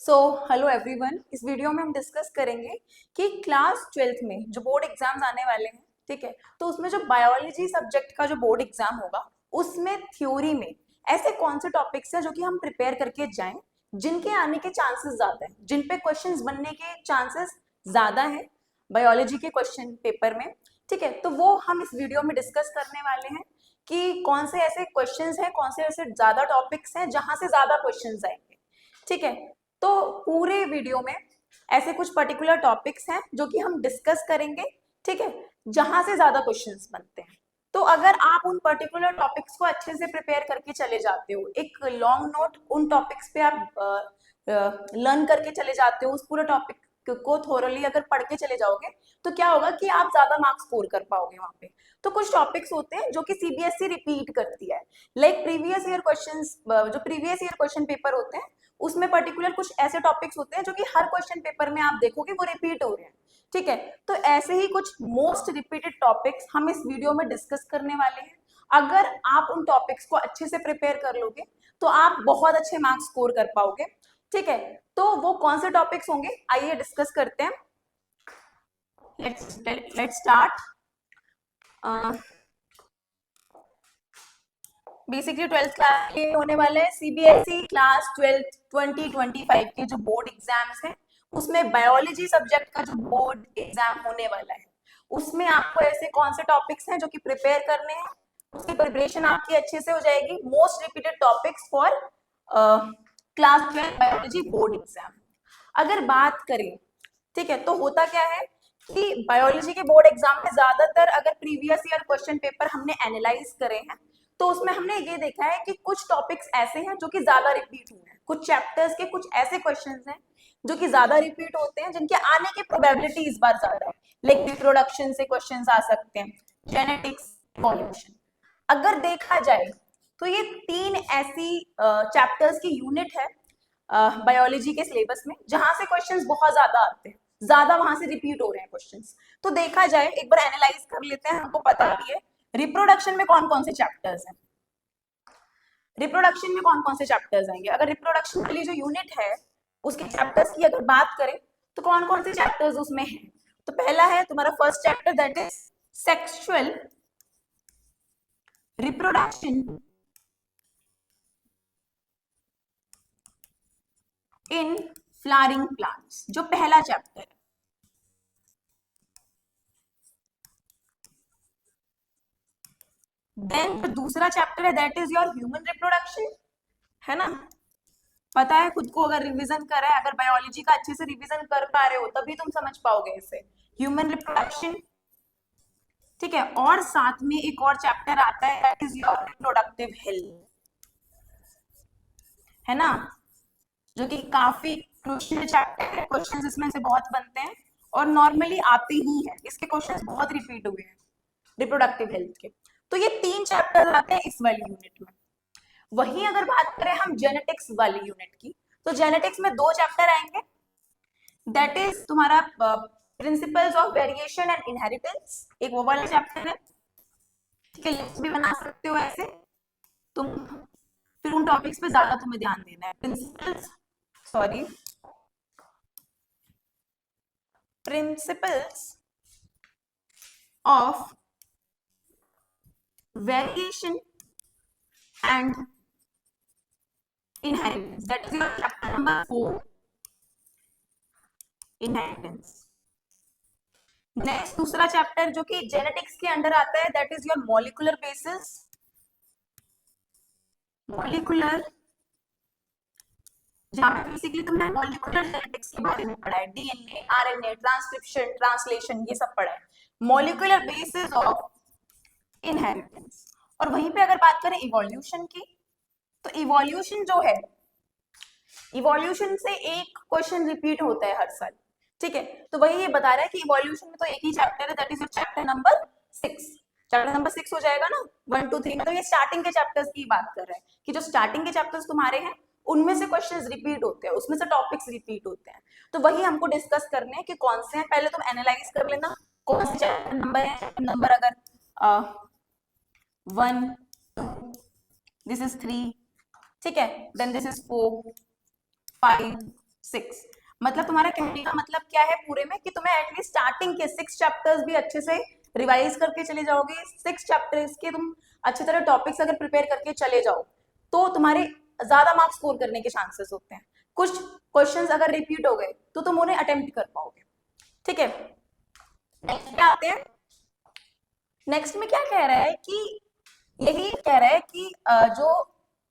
So hello everyone, इस video में हम डिस्कस करेंगे कि क्लास 12th में जो बोर्ड एग्जाम्स आने वाले हैं, ठीक है, तो उसमें जो बायोलॉजी सब्जेक्ट का जो बोर्ड एग्जाम होगा उसमें थ्योरी में ऐसे कौन से टॉपिक्स हैं जो कि हम प्रिपेयर करके जाएं, जिनके आने के चांसेस ज्यादा हैं, जिन पे क्वेश्चंस बनने के चांसेस ज्यादा हैं बायोलॉजी के क्वेश्चन पेपर में। ठीक है, तो वो हम इस वीडियो में डिस्कस करने वाले हैं कि कौन से ऐसे क्वेश्चंस हैं, कौन से ऐसे ज्यादा टॉपिक्स हैं जहां से ज्यादा क्वेश्चंस आएंगे। ठीक है, तो पूरे वीडियो में ऐसे कुछ पर्टिकुलर टॉपिक्स हैं जो कि हम डिस्कस करेंगे, ठीक है, जहां से ज्यादा क्वेश्चंस बनते हैं। तो अगर आप उन पर्टिकुलर टॉपिक्स को अच्छे से प्रिपेयर करके चले जाते हो, एक लॉन्ग नोट उन टॉपिक्स पे आप लर्न करके चले जाते हो, उस पूरे टॉपिक को थोरली अगर पढ़ के चले जाओगे तो क्या होगा कि आप ज्यादा मार्क्स स्कोर कर पाओगे वहां पे। तो कुछ टॉपिक्स होते हैं जो कि सीबीएसई रिपीट करती है, लाइक प्रीवियस ईयर क्वेश्चंस, जो प्रीवियस ईयर क्वेश्चन पेपर होते हैं उसमें पर्टिकुलर कुछ ऐसे टॉपिक्स होते हैं जो कि हर क्वेश्चन पेपर में आप देखोगे वो रिपीट हो रहे हैं। ठीक है, तो ऐसे ही कुछ मोस्ट रिपीटेड टॉपिक्स हम इस वीडियो में डिस्कस करने वाले हैं। अगर आप उन टॉपिक्स को अच्छे से प्रिपेयर कर लोगे तो आप बहुत अच्छे मार्क्स स्कोर कर पाओगे। ठीक है, तो वो कौन से टॉपिक्स होंगे आइए डिस्कस करते हैं। Let's start. Basically 12th class के होने वाले हैं, सीबीएसई क्लास 12 2025 के जो बोर्ड एग्जाम्स हैं उसमें बायोलॉजी सब्जेक्ट का जो बोर्ड एग्जाम होने वाला है उसमें आपको ऐसे कौन से टॉपिक्स हैं जो कि प्रिपेयर करने हैं, उसकी प्रिपरेशन आपकी अच्छे से हो जाएगी। Most repeated topics for class 12 biology board exam. अगर बात करें, ठीक है, तो होता क्या है कि बायोलॉजी के बोर्ड एग्जाम में ज्यादातर अगर प्रीवियस ईयर क्वेश्चन पेपर हमने एनालाइज करे हैं तो उसमें हमने ये देखा है कि कुछ टॉपिक्स ऐसे हैं जो कि ज्यादा रिपीट हुए हैं, कुछ चैप्टर्स के कुछ ऐसे क्वेश्चंस हैं जो कि ज्यादा रिपीट होते हैं, जिनके आने की प्रोबेबिलिटी इस बार ज्यादा है। लाइक रिप्रोडक्शन से क्वेश्चंस आ सकते हैं, जेनेटिक्स, इवोल्यूशन। अगर देखा जाए तो ये तीन ऐसी चैप्टर्स की यूनिट है बायोलॉजी के सिलेबस में जहां से क्वेश्चंस बहुत ज्यादा आते हैं, ज्यादा वहां से रिपीट हो रहे हैं क्वेश्चंस। तो देखा जाए एक बार एनालाइज कर लेते हैं, हमको पता भी है रिप्रोडक्शन में कौन कौन से चैप्टर्स हैं। रिप्रोडक्शन में कौन कौन से चैप्टर्स आएंगे, अगर रिप्रोडक्शन वाली जो यूनिट है उसके चैप्टर्स की अगर बात करें तो कौन कौन से चैप्टर्स उसमें हैं। तो पहला है तुम्हारा first chapter, that is sexual reproduction in flowering plants, जो पहला चैप्टर है। देन जो दूसरा चैप्टर है that is your human reproduction, है ना। पता है खुद को, अगर रिवीजन करा है, अगर बायोलॉजी का अच्छे से रिवीजन कर पा रहे हो तभी तुम समझ पाओगे इसे, ह्यूमन रिप्रोडक्शन। ठीक है, और साथ में एक और चैप्टर आता है that is your reproductive health, है ना, जो कि काफी क्रूशियल चैप्टर है। क्वेश्चंस इसमें से बहुत बनते हैं और नॉर्मली आते ही हैं, इसके क्वेश्चंस बहुत रिपीट हुए हैं रिप्रोडक्टिव हेल्थ के। तो ये तीन चैप्टर आते हैं इस वाली यूनिट में। वहीं अगर बात करें हम जेनेटिक्स वाली यूनिट की, तो जेनेटिक्स में दो चैप्टर आएंगे, दैट इज तुम्हारा principles of variation and inheritance, एक वो वाला चैप्टर है। ठीक है, लिस्ट भी बना सकते हो ऐसे तुम, फिर उन टॉपिक्स पे ज्यादा तुम्हें ध्यान देना है। Principles, sorry, principles of variation and inheritance, that is your chapter number 4, inheritance. Next दूसरा चैप्टर जो कि जेनेटिक्स के अंडर आता है that is your molecular basis, molecular, जहां पे बेसिकली तुमने मॉलिक्यूलर जेनेटिक्स के बारे में पढ़ा है, डीएनए, आरएनए, ट्रांसक्रिप्शन, ट्रांसलेशन, ये सब पढ़ा है, मॉलिक्यूलर बेसिस ऑफ इनहेरिटेंस। और वहीं पे अगर बात करें इवोल्यूशन की, तो इवोल्यूशन जो है, इवोल्यूशन से एक क्वेश्चन रिपीट होता है हर साल। ठीक है, तो वही ये बता रहा है कि इवोल्यूशन में तो एक ही चैप्टर है, that is chapter number 6। Chapter number 6 हो जाएगा ना, 1 2 3, मतलब ये स्टार्टिंग के चैप्टर्स की बात कर रहे हैं कि जो स्टार्टिंग के चैप्टर्स तुम्हारे हैं उनमें से क्वेश्चंस रिपीट होते हैं, उसमें से टॉपिक्स रिपीट होते हैं। तो वही हमको डिस्कस करने हैं कि कौन से हैं। पहले तुम एनालाइज कर लेना कौन से चैप्टर नंबर है। चैप्टर नंबर अगर 1 2, दिस इज 3, ठीक है, देन दिस इज 4 5 6। मतलब तुम्हारा कहने का मतलब क्या है पूरे में कि तुम्हें एटलीस्ट स्टार्टिंग के 6 चैप्टर्स भी अच्छे से रिवाइज करके चले जाओगे, 6 चैप्टर्स के तुम अच्छी तरह टॉपिक्स अगर प्रिपेयर करके चले जाओ तो तुम्हारे ज्यादा मार्क्स स्कोर करने के चांसेस होते हैं। कुछ क्वेश्चंस अगर रिपीट हो गए तो तुम उन्हें अटेम्प्ट कर पाओगे। ठीक है, नेक्स्ट पे आते हैं। नेक्स्ट में क्या कह रहा है कि यही कह रहा है कि जो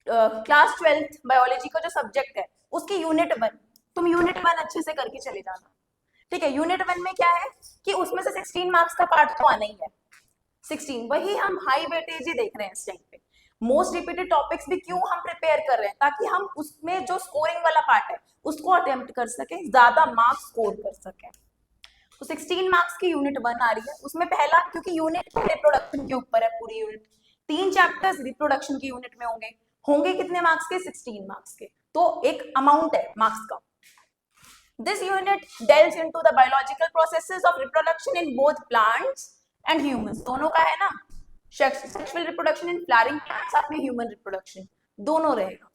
क्लास 12th बायोलॉजी का जो सब्जेक्ट है उसकी यूनिट 1, तुम यूनिट 1 अच्छे से करके चले जाना। ठीक है, यूनिट 1 में क्या है कि उसमें से 16 मार्क्स का पार्ट तो आना ही है, 16 वही हम हाई वेटेज ही देख रहे हैं इस टाइम पे। मोस्ट रिपीटेड टॉपिक्स भी क्यों हम प्रिपेयर कर रहे हैं, ताकि हम उसमें जो स्कोरिंग वाला पार्ट है उसको अटेम्प्ट कर सके, ज्यादा मार्क्स स्कोर कर सके। तो 16 मार्क्स की यूनिट 1 आ रही है, उसमें पहला क्योंकि यूनिट रिप्रोडक्शन के ऊपर है पूरी यूनिट, 3 चैप्टर्स रिप्रोडक्शन की यूनिट में होंगे। होंगे कितने मार्क्स के? 16 मार्क्स के। तो एक अमाउंट है मार्क्स का। This unit delves into the biological processes of reproduction in both plants and humans. दोनों का है ना, sexual reproduction in flowering plants, साथ में human reproduction, दोनों रहेगा।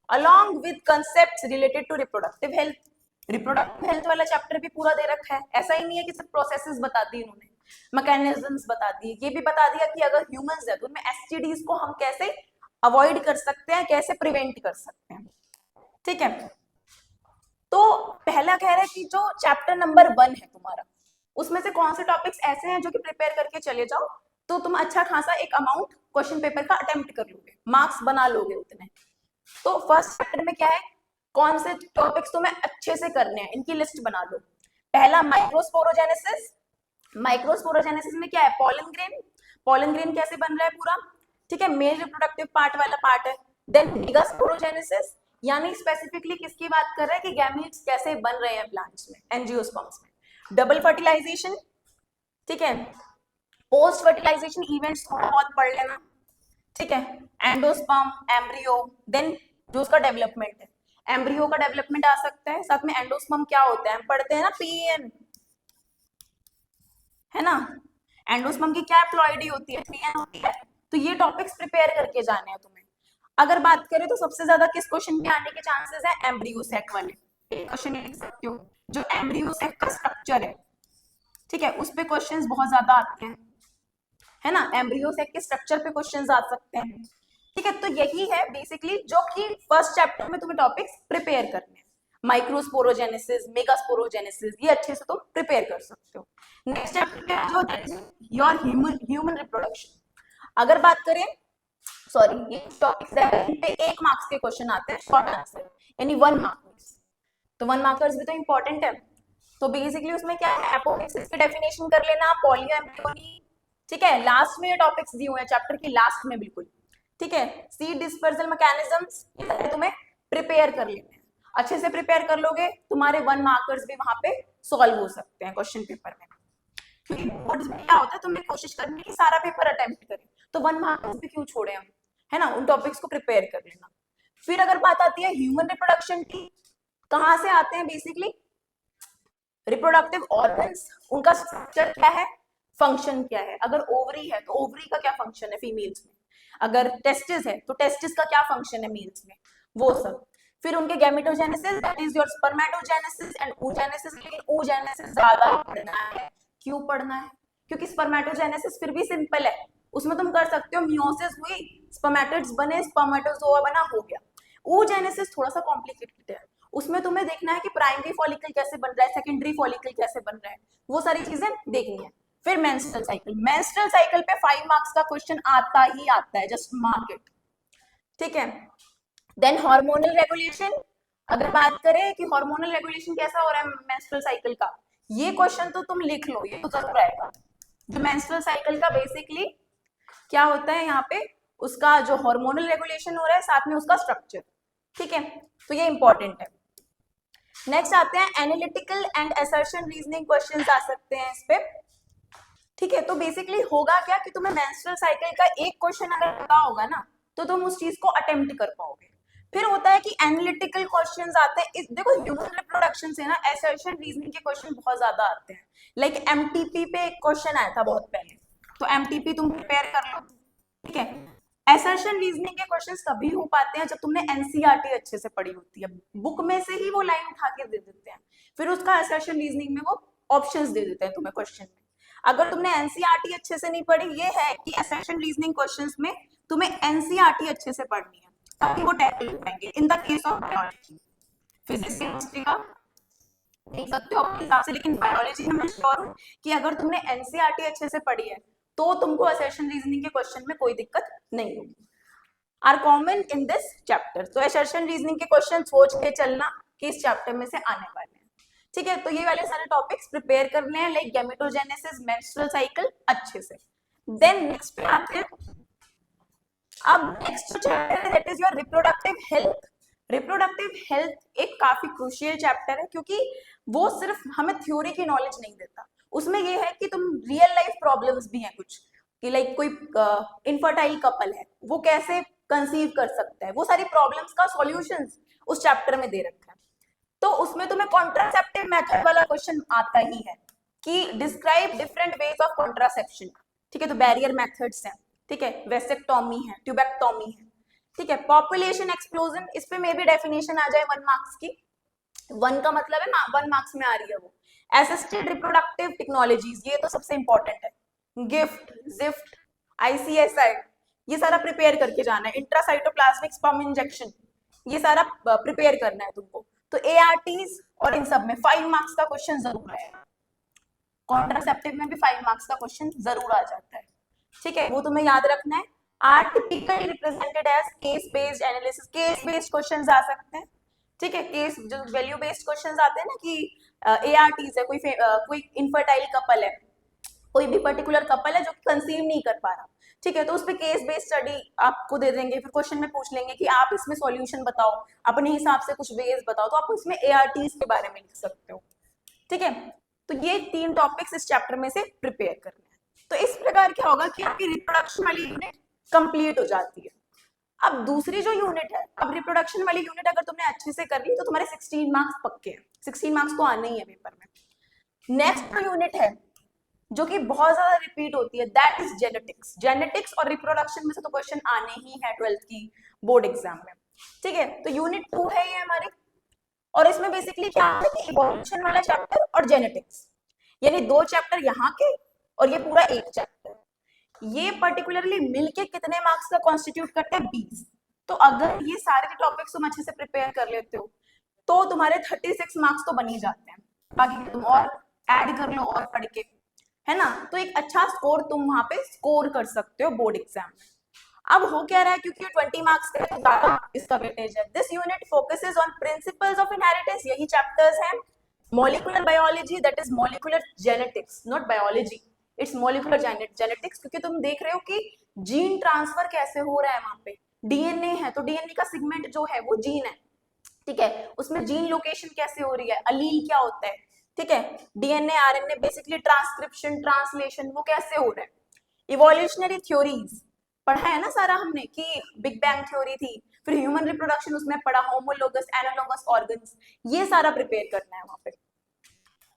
Along with concepts related to reproductive health. Reproductive health वाला चैप्टर भी पूरा दे रखा है, ऐसा ही नहीं है कि सिर्फ प्रोसेसेस बता दी उन्होंने, मैकेनिज्म्स बता दिए, ये भी बता दिया कि अगर ह्यूमंस है तो उनमें एसटीडीज को हम कैसे अवॉइड कर सकते हैं, कैसे प्रिवेंट कर सकते हैं। ठीक है, तो पहला कह रहा है कि जो चैप्टर नंबर 1 है तुम्हारा, उसमें से कौन से टॉपिक्स ऐसे हैं जो कि प्रिपेयर करके चले जाओ तो तुम अच्छा खासा एक अमाउंट क्वेश्चन पेपर का अटेम्प्ट कर लोगे, मार्क्स बना लोगे उतने। तो फर्स्ट चैप्टर में क्या है, कौन से टॉपिक्स तुम्हें अच्छे से करने हैं, इनकी लिस्ट बना लो। पहला माइक्रोस्पोरोजेनेसिस। माइक्रोस्पोरोजेनेसिस में क्या है, पॉलन ग्रेन, पॉलन ग्रेन कैसे बन रहा है पूरा। ठीक है, मेल रिप्रोडक्टिव पार्ट वाला पार्ट है। देन मेगास्पोरोजेनेसिस, यानी स्पेसिफिकली किसकी बात कर रहा है कि गैमीट्स कैसे बन रहे हैं प्लांट्स में, एंजियोस्पर्म्स में। डबल फर्टिलाइजेशन, ठीक है, पोस्ट फर्टिलाइजेशन इवेंट्स थोड़ा बहुत पढ़ लेना। ठीक है, एंडोस्पर्म, एम्ब्रियो, देन जो उसका डेवलपमेंट है, एम्ब्रियो का डेवलपमेंट आ सकता है, साथ में एंडोस्पर्म क्या होता है हम पढ़ते हैं ना, पीएन, है ना, एंडोस्पर्म की क्या प्लॉइडी होती है, पीएन होती है। तो ये टॉपिक्स प्रिपेयर करके जाने हैं तुम्हें। अगर बात करें तो सबसे ज्यादा किस क्वेश्चन में आने के चांसेस है, एम्ब्रियो सेक वाले क्वेश्चन लिख सकते हो, जो एम्ब्रियो सेक का स्ट्रक्चर है। ठीक है, उस पे क्वेश्चंस बहुत ज्यादा आते हैं, है ना, एम्ब्रियो सेक के स्ट्रक्चर पे क्वेश्चंस आ सकते हैं। ठीक है, तो यही है बेसिकली जो कि फर्स्ट चैप्टर में तुम्हें टॉपिक्स प्रिपेयर करने हैं। माइक्रोस्पोरोजेनेसिस, मेगास्पोरोजेनेसिस, ये अच्छे से तुम प्रिपेयर कर सकते हो। नेक्स्ट चैप्टर क्या है, जो योर ह्यूमन रिप्रोडक्शन। अगर बात करें, सॉरी, ये टॉपिक्स है, इन पे 1 मार्क्स के क्वेश्चन आते हैं, शॉर्ट आंसर, यानी 1 मार्क्स। तो 1 मार्कर्स भी तो इंपॉर्टेंट है। तो बेसिकली उसमें क्या है, एपोप्टोसिस की डेफिनेशन कर लेना, पॉलीएम्ब्रियोनी। ठीक है, लास्ट में ये टॉपिक्स दिए हुए हैं चैप्टर की लास्ट में बिल्कुल। ठीक है, सीड डिस्पर्सल मैकेनिज्म्स, ये तुम्हें प्रिपेयर कर लेने हैं। अच्छे से प्रिपेयर कर लोगे, तुम्हारे 1 मार्कर्स भी वहां पे सॉल्व हो सकते हैं क्वेश्चन पेपर में। क्योंकि बोर्ड्स में क्या होता है, तुम्हें कोशिश करनी है कि सारा पेपर अटेम्प्ट करें, तो 1 मार्क्स भी क्यों छोड़े हम, है ना, उन टॉपिक्स को प्रिपेयर कर लेना। फिर अगर बात आती है ह्यूमन रिप्रोडक्शन की, कहाँ से आते हैं बेसिकली, रिप्रोडक्टिव ऑर्गन्स, उनका स्ट्रक्चर क्या है, फंक्शन क्या है। अगर ओवरी है तो ओवरी का क्या फंक्शन है फीमेल्स में, अगर टेस्टिस है तो टेस्टिस का क्या फंक्शन है मेल्स में, वो सब। फिर उनके gametogenesis, that is your spermatogenesis and oogenesis। लेकिन oogenesis ज्यादा पढ़ना है। क्यों पढ़ना है, क्योंकि स्पर्मेटोजेनेसिस फिर भी सिंपल है, उसमें तुम कर सकते हो, मियोसिस हुई, स्पर्मेटिड्स बने, स्पर्मेटोजोआ बना, हो गया। oogenesis थोड़ा सा कॉम्प्लिकेटेड है, उसमें तुम्हें देखना है कि प्राइमरी फॉलिकल कैसे बन रहा है, सेकेंडरी फॉलिकल कैसे बन रहा है, वो सारी चीजें देखनी है। फिर मेंस्ट्रुअल साइकिल, मेंस्ट्रुअल साइकिल पे 5 मार्क्स का क्वेश्चन आता ही आता है, जस्ट मार्क इट। ठीक है, देन हार्मोनल रेगुलेशन। अगर बात करें कि हार्मोनल रेगुलेशन कैसा हो रहा है मेंस्ट्रुअल साइकिल का, ये क्वेश्चन तो तुम लिख लो, ये तो जरूर आएगा। जो मेंस्ट्रुअल साइकिल का बेसिकली क्या होता है, यहाँ पे उसका जो हार्मोनल रेगुलेशन हो रहा है, साथ में उसका स्ट्रक्चर। ठीक है, तो ये इंपॉर्टेंट है। नेक्स्ट आते हैं analytical and assertion reasoning questions आ सकते हैं इस पे। ठीक है, तो बेसिकली होगा क्या कि तुम्हें मेंस्ट्रुअल साइकिल का एक क्वेश्चन अगर पता होगा ना, तो तुम उस चीज को अटेम्प्ट कर पाओगे। फिर होता है कि एनालिटिकल क्वेश्चंस आते हैं, देखो ह्यूमन रिप्रोडक्शन से ना असर्शन रीजनिंग के क्वेश्चन बहुत ज्यादा आते हैं। लाइक एमटीपी पे एक क्वेश्चन आया था बहुत पहले, तो एमटीपी तुम प्रिपेयर कर लो। ठीक है, असर्शन रीजनिंग के क्वेश्चंस तभी हो पाते हैं जब तुमने एनसीईआरटी अच्छे से पढ़ी होती है, बुक में से ही वो लाइन उठा के दे देते हैं, फिर उसका असर्शन रीजनिंग में वो ऑप्शंस दे देते हैं तुम्हें क्वेश्चन में। अगर तुमने एनसीईआरटी अच्छे से नहीं पढ़ी, ये है कि असर्शन रीजनिंग क्वेश्चंस में तुम्हें एनसीईआरटी अच्छे से पढ़नी है ताकि वो टैकल हो पाएंगे। In the case of biology, physics chemistry का देख सकते हो अपने हिसाब से, लेकिन बायोलॉजी में मैं श्योर हूँ कि अगर तुमने एनसीईआरटी अच्छे से पढ़ी है तो तुमको असर्शन रीजनिंग के क्वेश्चन में कोई दिक्कत नहीं होगी। Are common in this chapter, तो असर्शन रीजनिंग के क्वेश्चन सोच के चलना कि इस चैप्टर में से आने वाले हैं, ठीक है। तो ये वाले सारे टॉपिक्स प्रिपेयर करने हैं, लाइक गैमेटोजेनेसिस, मेंस्ट्रुअल साइकिल अच्छे से। देन नेक्स्ट आते हैं, अब नेक्स्ट चैप्टर है that is your reproductive health. Reproductive health एक काफी क्रूशियल चैप्टर है क्योंकि वो सिर्फ हमें थ्योरी की नॉलेज नहीं देता, उसमें ये है कि तुम रियल लाइफ प्रॉब्लम्स भी हैं कुछ, कि लाइक कोई इनफर्टाइल कपल है वो कैसे कंसीव कर सकता है, वो सारी प्रॉब्लम्स का सॉल्यूशंस उस चैप्टर में दे रखा है। तो उसमें तुम्हें कॉन्ट्रासेप्टिव मेथड वाला क्वेश्चन आता ही है कि describe different ways of contraception, ठीक है। तो बैरियर मेथड्स हैं, ठीक है, वेसेक्टोमी है, ट्यूबेक्टोमी है, ठीक है। पॉपुलेशन एक्सप्लोजन, इस पे मे भी डेफिनेशन आ जाए 1 मार्क्स की, 1 का मतलब है 1 मार्क्स में आ रही है वो। असिस्टेड रिप्रोडक्टिव टेक्नोलॉजीज, ये तो सबसे इंपॉर्टेंट है, गिफ्ट, जिफ्ट, आईसीएसआई, ये सारा प्रिपेयर करके जाना है। इंट्रासाइटोप्लाज्मिक स्पर्म इंजेक्शन, ये सारा प्रिपेयर करना है तुमको। तो एआरटीज और इन सब में 5 मार्क्स का क्वेश्चन जरूर आएगा, कॉन्ट्रासेप्टिव में भी 5 मार्क्स का क्वेश्चन जरूर आ जाता है, ठीक है, वो तुम्हें याद रखना है। Are typically represented as case based analysis, case based questions आ सकते हैं, ठीक है। केस जो वैल्यू बेस्ड क्वेश्चंस आते हैं ना कि एआरटीज है, कोई इनफर्टाइल कपल है, कोई भी पर्टिकुलर कपल है जो कंसीव नहीं कर पा रहा, ठीक है, तो उस पे केस बेस्ड स्टडी आपको दे देंगे, फिर क्वेश्चन में पूछ लेंगे कि आप इसमें सॉल्यूशन बताओ, अपने हिसाब से कुछ वेज बताओ, तो आप उसमें एआरटीज के बारे में लिख सकते हो, ठीक है। तो ये 3 टॉपिक्स इस चैप्टर में से प्रिपेयर करने हैं। तो इस प्रकार क्या होगा कि आपकी रिप्रोडक्शन वाली यूनिट कंप्लीट हो जाती है। अब दूसरी जो यूनिट है, अब रिप्रोडक्शन वाली यूनिट अगर तुमने अच्छे से कर ली तो तुम्हारे 16 मार्क्स पक्के हैं, 16 मार्क्स तो आने ही है पेपर में। नेक्स्ट जो यूनिट है जो कि बहुत ज्यादा रिपीट होती है, दैट इज जेनेटिक्स। जेनेटिक्स और रिप्रोडक्शन में से तो क्वेश्चन आने ही है 12th की बोर्ड एग्जाम में, ठीक है। तो यूनिट 2 है ये हमारी, और इसमें बेसिकली क्या है कि इवोल्यूशन वाला चैप्टर और जेनेटिक्स, यानी 2 चैप्टर यहाँ के और ये पूरा एक चैप्टर, ये पर्टिकुलरली मिलके कितने मार्क्स का कॉन्स्टिट्यूट करते हैं 20। तो अगर ये सारे टॉपिक्स तुम अच्छे से प्रिपेयर कर लेते हो तो तुम्हारे 36 मार्क्स तो बन ही जाते हैं, बाकी तुम और ऐड कर लो और पढ़ के, है ना। तो एक अच्छा स्कोर तुम वहां पे स्कोर कर सकते हो बोर्ड एग्जाम में। अब हो क्या रहा है, क्योंकि 20 मार्क्स का तो ज्यादा इसका वेटेज है। This unit focuses on principles of inheritance, यही चैप्टर्स हैं। Molecular biology, that is molecular genetics, not biology, it's molecular genetics, क्योंकि तुम देख रहे हो कि जीन ट्रांसफर कैसे हो रहा है वहां पे, डीएनए है तो डीएनए का सेगमेंट जो है वो जीन है, ठीक है, उसमें जीन लोकेशन कैसे हो रही है, अलील क्या होता है, ठीक है, DNA RNA basically transcription translation वो कैसे हो रहा है। इवोल्यूशनरी थ्योरीज पढ़ा है ना सारा हमने कि बिग बैंग थ्योरी थी, फिर ह्यूमन रिप्रोडक्शन उसमें पढ़ा, होमोलोगस एनालोगस ऑर्गन्स, ये सारा प्रिपेयर करना है वहां पे।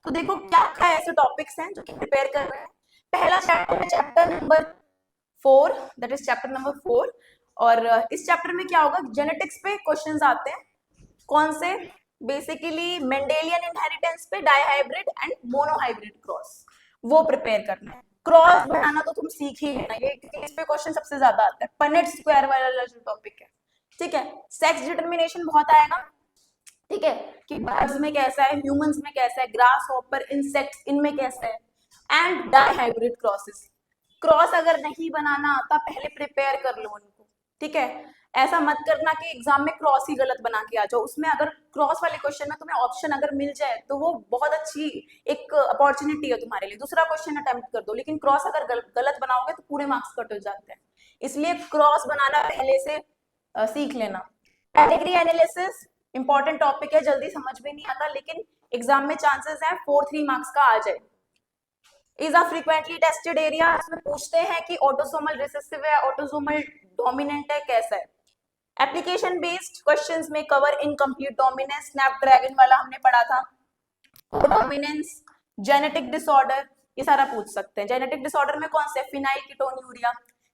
तो देखो क्या क्या ऐसे टॉपिक्स हैं जो कि प्रिपेयर कर रहे हैं। पहला चैप्टर है chapter number 4, that is chapter number 4, और इस चैप्टर में क्या होगा, जेनेटिक्स पे क्वेश्चंस आते हैं, कौन से, बेसिकली मेंडेलियन इनहेरिटेंस पे, डायहाइब्रिड एंड मोनोहाइब्रिड क्रॉस, वो प्रिपेयर करना है। क्रॉस बनाना तो तुम सीख ही लेना, ये इस पे क्वेश्चन सबसे ज्यादा आता है, पनेट स्क्वायर वाला जो टॉपिक है, ठीक है। सेक्स डिटर्मिनेशन बहुत आएगा, ठीक है, कि बर्ड्स में कैसा है, ह्यूमंस में कैसा है, ग्रास हॉपर, इंसेक्ट्स, इनमें कैसा है, एंड डायहाइब्रिड क्रॉसेस। क्रॉस अगर नहीं बनाना आता पहले प्रिपेयर कर लो उनको, ठीक है, ऐसा मत करना कि एग्जाम में क्रॉस ही गलत बना के आ जाओ। उसमें अगर क्रॉस वाले क्वेश्चन में तुम्हें ऑप्शन अगर मिल जाए तो वो बहुत अच्छी एक अपॉर्चुनिटी है तुम्हारे लिए, दूसरा क्वेश्चन अटेम्प्ट कर दो, लेकिन क्रॉस अगर गलत बनाओगे तो पूरे मार्क्स कट हो जाते हैं, इसलिए क्रॉस बनाना पहले से सीख लेना। कैटेगरी एनालिसिस इंपॉर्टेंट टॉपिक है, जल्दी समझ में नहीं आता लेकिन एग्जाम में चांसेस है 4-3 मार्क्स का आ जाए। Is a frequently tested area, इसमें पूछते हैं कि ऑटोसोमल रिसेसिव है, ऑटोसोमल डोमिनेंट है, कैसा है। एप्लीकेशन बेस्ड क्वेश्चंस में कवर इनकम्प्लीट डोमिनेंस, स्नैपड्रैगन वाला हमने पढ़ा था, डोमिनेंस, जेनेटिक डिसऑर्डर, ये सारा पूछ सकते हैं। जेनेटिक डिसऑर्डर में कौन से, phenylketonuria,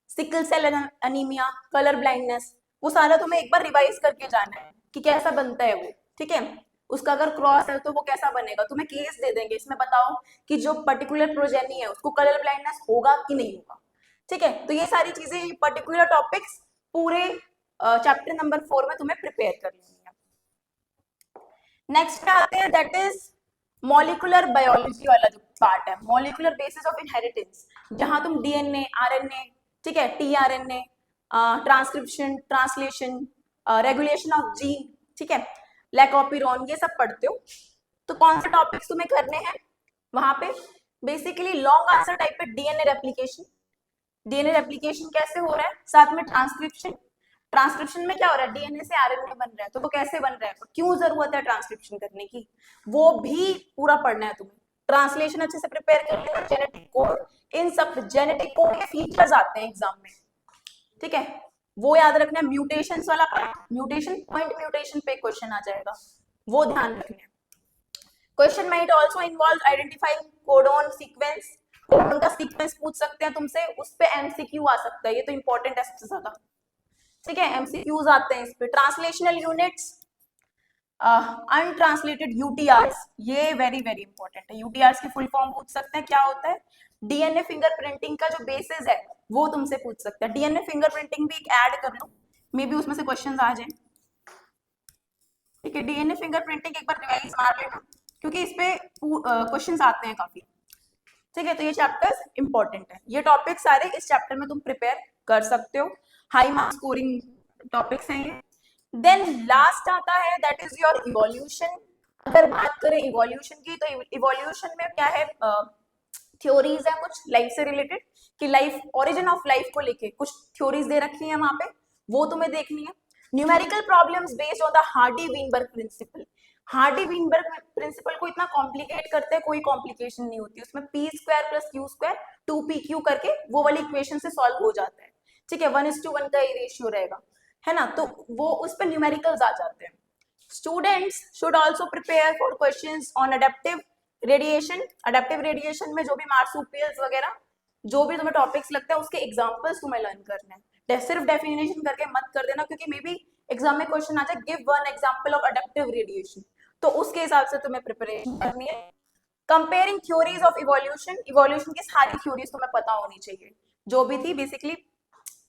sickle cell anaemia, colour blindness, वो सारा तुम्हें एक बार रिवाइज करके जाना है कि कैसा बनता है वो, ठीक है। उसका अगर क्रॉस है तो वो कैसा बनेगा, तुम्हें केस दे देंगे, इसमें बताओ कि जो पर्टिकुलर प्रोजेनी है उसको कलर ब्लाइंडनेस होगा कि नहीं होगा, ठीक है। तो ये सारी चीजें पर्टिकुलर टॉपिक्स पूरे चैप्टर नंबर 4 में तुम्हें प्रिपेयर कर लेनी है। नेक्स्ट पे आते हैं, दैट इज मॉलिकुलर बायोलॉजी वाला जो पार्ट है, मॉलिकुलर बेसिस ऑफ इनहेरिटेंस, जहां तुम डीएनए, आरएनए, ठीक है, tRNA, transcription, translation, regulation of gene, ठीक है, लैकोपिरॉन, ये सब पढ़ते हो। तो कौन से टॉपिक्स तुम्हें करने हैं वहां पे, बेसिकली लॉन्ग आंसर टाइप पे डीएनए रेप्लिकेशन, डीएनए रेप्लिकेशन कैसे हो रहा है, साथ में ट्रांसक्रिप्शन, ट्रांसक्रिप्शन में क्या हो रहा है, डीएनए से आरएनए बन रहा है, तो वो कैसे बन रहा है, क्यों जरूरत है ट्रांसक्रिप्शन करने की, वो भी पूरा पढ़ना है तुम्हें। ट्रांसलेशन अच्छे से प्रिपेयर कर लेना, जेनेटिक कोड, इन सब जेनेटिक कोड के फीचर्स आते हैं एग्जाम में, ठीक है, वो याद रखना है। म्यूटेशंस वाला पार्ट, म्यूटेशन पॉइंट म्यूटेशन पे क्वेश्चन आ जाएगा, वो ध्यान रखना है। Question might also involve identifying codon sequence, codon का सीक्वेंस पूछ सकते हैं तुमसे, उस पे एमसीक्यू आ सकता है, ये तो इंपॉर्टेंट है सबसे ज्यादा, ठीक है, एमसीक्यूज आते हैं इस पे। ट्रांसलेशनल यूनिट्स, अनट्रांसलेटेड यूटीआरस, ये वेरी वेरी इंपॉर्टेंट है, यूटीआरस की फुल फॉर्म पूछ सकते हैं, क्या होता है, डीएनए फिंगरप्रिंटिंग का जो बेसिस है वो तुमसे पूछ सकता है। डीएनए फिंगरप्रिंटिंग भी एक ऐड कर लो, मे बी उसमें से क्वेश्चंस आ जाए, ठीक है। डीएनए फिंगरप्रिंटिंग एक बार रिवाइज मार लेना, क्योंकि इस पे क्वेश्चंस आते हैं काफी, ठीक है। तो ये चैप्टर्स इंपॉर्टेंट है, ये टॉपिक सारे इस चैप्टर में तुम प्रिपेयर कर सकते हो, हाई मार्क्स स्कोरिंग टॉपिक्स हैं ये। देन लास्ट आता है, दैट इज योर इवोल्यूशन। अगर बात करें इवोल्यूशन की, तो इवोल्यूशन में क्या है, थ्योरीज है कुछ लाइफ से रिलेटेड, कि लाइफ, ओरिजिन ऑफ लाइफ को लेके कुछ थ्योरीज दे रखी है वहां पे, वो तुम्हें देखनी है। Numerical problems based on the Hardy Weinberg principle, Hardy Weinberg principle को इतना कॉम्प्लिकेट करते हैं, कोई कॉम्प्लिकेशन नहीं होती उसमें, P square plus Q square 2pq करके वो वाली इक्वेशन से सॉल्व हो जाता है, ठीक है, 1:1 का ये रेशियो रहेगा, है ना, तो वो उस पर न्यूमेरिकल्स आ जाते हैं। Students should also prepare for questions on adaptive radiation, adaptive radiation में जो भी मार्सुपियल्स वगैरह जो भी तुम्हें टॉपिक्स लगता है उसके एग्जांपल्स तुम्हें लर्न करने हैं, सिर्फ डेफिनेशन करके मत कर देना, क्योंकि मे बी एग्जाम में क्वेश्चन आ जाए give one example of adaptive radiation, तो उसके हिसाब से तुम्हें प्रिपरेशन करनी है। Comparing theories of evolution, evolution की सारी थ्योरीज तुम्हें पता होनी चाहिए जो भी थी, बेसिकली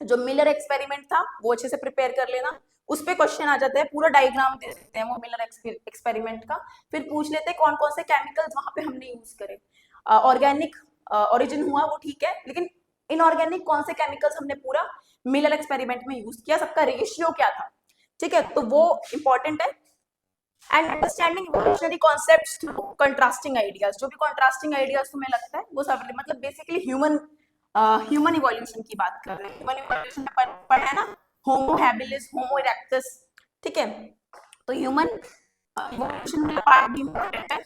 जो मिलर एक्सपेरिमेंट था वो अच्छे से प्रिपेयर कर लेना, उस पे क्वेश्चन आ जाता है, पूरा डायग्राम दे देते हैं वो मिलर एक्सपेरिमेंट का, फिर पूछ लेते हैं कौन कौन से केमिकल्स वहां पे हमने यूज करे, ऑर्गेनिक ओरिजिन हुआ वो ठीक है, लेकिन इनऑर्गेनिक कौन से केमिकल्स हमने पूरा मिलर एक्सपेरिमेंट में यूज किया, सबका रेशियो क्या था, ठीक है, तो वो इंपॉर्टेंट है। And understanding evolutionary concepts through contrasting ideas, जो भी कंट्रास्टिंग आइडियाज तुम्हें लगता है वो सब, मतलब बेसिकली ह्यूमन इवोल्यूशन की बात कर रहे हैं, ह्यूमन इवोल्यूशन में पढ़ा है ना, होमो हैबिलिस, होमो इरेक्टस, ठीक है, तो ह्यूमन इवोल्यूशन में पार्ट भी इंपॉर्टेंट है,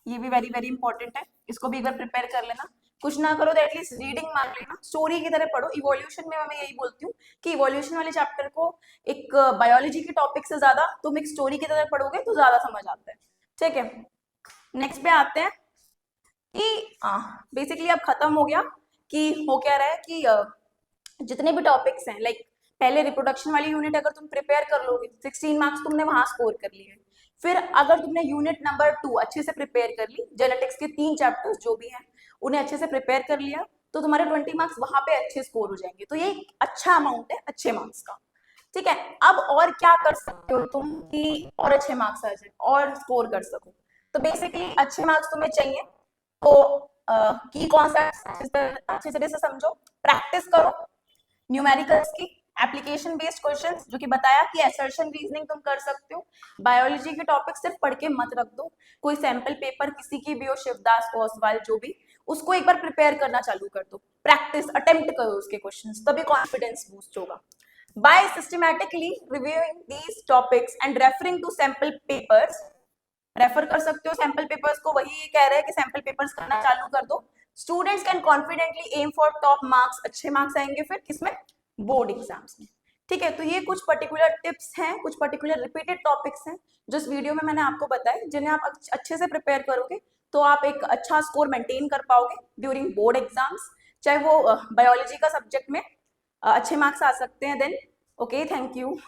ये भी वेरी वेरी इंपॉर्टेंट है, इसको भी एक बार प्रिपेयर कर लेना, कुछ ना करो तो एटलीस्ट रीडिंग मान लेना, स्टोरी की तरह पढ़ो। इवोल्यूशन में मैं यही बोलती हूँ कि इवोल्यूशन वाले चैप्टर को एक बायोलॉजी के टॉपिक से ज्यादा तुम एक स्टोरी की तरह पढ़ोगे तो ज्यादा समझ आता है, ठीक है। नेक्स्ट पे आते हैं कि बेसिकली अब खत्म हो गया, कि हो क्या रहा है कि जितने भी टॉपिक्स हैं, लाइक पहले रिप्रोडक्शन वाली यूनिट अगर तुम प्रिपेयर कर लोगे 16 मार्क्स तुमने वहां स्कोर कर लिए, फिर अगर तुमने यूनिट नंबर 2 अच्छे से प्रिपेयर कर ली, जेनेटिक्स के 3 चैप्टर्स जो भी हैं उन्हें अच्छे से प्रिपेयर कर लिया, तो तुम्हारे 20 मार्क्स वहां पे अच्छे स्कोर हो जाएंगे, तो ये अच्छा अमाउंट है अच्छे मार्क्स का, ठीक है। अब और क्या कर सकते हो तुम कि और अच्छे मार्क्स आ जाए और स्कोर कर सको, तो बेसिकली अच्छे मार्क्स तुम्हें चाहिए तो की कॉन्सेप्ट्स अच्छे तरह से समझो, प्रैक्टिस करो न्यूमेरिकल्स की, एप्लीकेशन बेस्ड क्वेश्चंस जो कि बताया कि असर्शन रीजनिंग तुम कर सकते हो, बायोलॉजी के टॉपिक सिर्फ पढ़ के मत रख दो, कोई सैंपल पेपर किसी की भी हो, शिवदास ओसवाल जो भी, उसको एक बार प्रिपेयर करना चालू कर दो, प्रैक्टिस अटेम्प्ट करो उसके क्वेश्चंस, तभी कॉन्फिडेंस बूस्ट होगा। By systematically reviewing these topics and referring to sample papers, refer कर सकते हो सैंपल पेपर्स को, वही कह रहे हैं कि सैंपल पेपर्स करना चालू कर दो, students can confidently aim for top marks, अच्छे मार्क्स आएंगे फिर किसमें, बोर्ड एग्जाम्स में, ठीक है। तो ये कुछ पर्टिकुलर टिप्स हैं, कुछ पर्टिकुलर रिपीटेड टॉपिक्स हैं जो इस वीडियो में मैंने आपको बताए, जिन्हें आप अच्छे से प्रिपेयर करोगे तो आप एक अच्छा स्कोर मेंटेन कर पाओगे ड्यूरिंग बोर्ड एग्जाम्स। चाहे वो बायोलॉजी का सब्जेक्ट में अच्छे मार्क्स आ सकते हैं, देन ओके, थैंक यू।